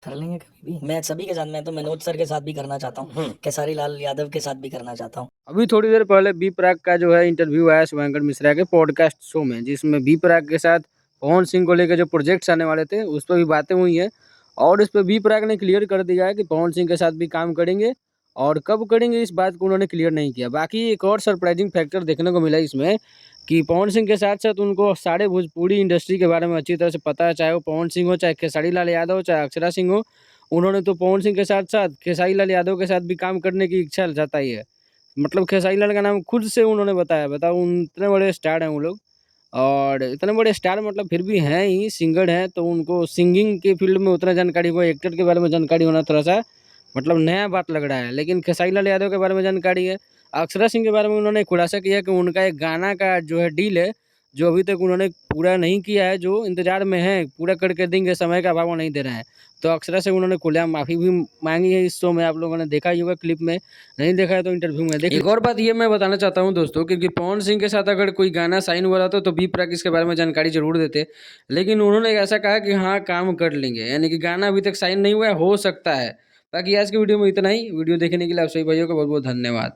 कर लेंगे कभी भी। मैं सभी के साथ, मैं तो मनोज सर के साथ भी करना चाहता हूँ, खेसारी लाल यादव के साथ भी करना चाहता हूँ। अभी थोड़ी देर पहले बी प्राक का जो है इंटरव्यू आया शुभंकर मिश्रा के पॉडकास्ट शो में, जिसमें बी प्राक के साथ पवन सिंह को लेकर जो प्रोजेक्ट्स आने वाले थे उस पर भी बातें हुई हैं। और इस पर बी प्राक ने क्लियर कर दिया है कि पवन सिंह के साथ भी काम करेंगे, और कब करेंगे इस बात को उन्होंने क्लियर नहीं किया। बाकी एक और सरप्राइजिंग फैक्टर देखने को मिला इसमें कि पवन सिंह के साथ साथ उनको सारे भोजपुरी इंडस्ट्री के बारे में अच्छी तरह से पता है, चाहे वो पवन सिंह हो, चाहे खेसारी लाल यादव हो, चाहे अक्षरा सिंह हो। उन्होंने तो पवन सिंह के साथ साथ खेसारी लाल यादव के साथ भी काम करने की इच्छा जताई है। मतलब खेसारी लाल का नाम खुद से उन्होंने बताया। बताओ, उन इतने बड़े स्टार हैं वो लोग, और इतने बड़े स्टार मतलब फिर भी हैं ही, सिंगर हैं, तो उनको सिंगिंग के फील्ड में उतना जानकारी हो, एक्टर के बारे में जानकारी होना थोड़ा-सा मतलब नया बात लग रहा है। लेकिन खेसारी लाल यादव के बारे में जानकारी है। अक्षरा सिंह के बारे में उन्होंने खुलासा किया कि उनका एक गाना का जो है डील है, जो अभी तक उन्होंने पूरा नहीं किया है, जो इंतज़ार में है, पूरा करके देंगे, समय का अभाव वो नहीं दे रहे हैं। तो अक्षरा से उन्होंने खुलेआम माफ़ी भी माँगी है इस शो में, आप लोगों ने देखा ही होगा क्लिप में, नहीं देखा है तो इंटरव्यू में देख। एक और बात ये मैं बताना चाहता हूँ दोस्तों, क्योंकि पवन सिंह के साथ अगर कोई गाना साइन हुआ रहता तो बी प्राक इसके बारे में जानकारी ज़रूर देते। लेकिन उन्होंने ऐसा कहा कि हाँ, काम कर लेंगे, यानी कि गाना अभी तक साइन नहीं हुआ है, हो सकता है। बाकी आज की वीडियो में इतना ही। वीडियो देखने के लिए आप सभी भाइयों का बहुत-बहुत धन्यवाद।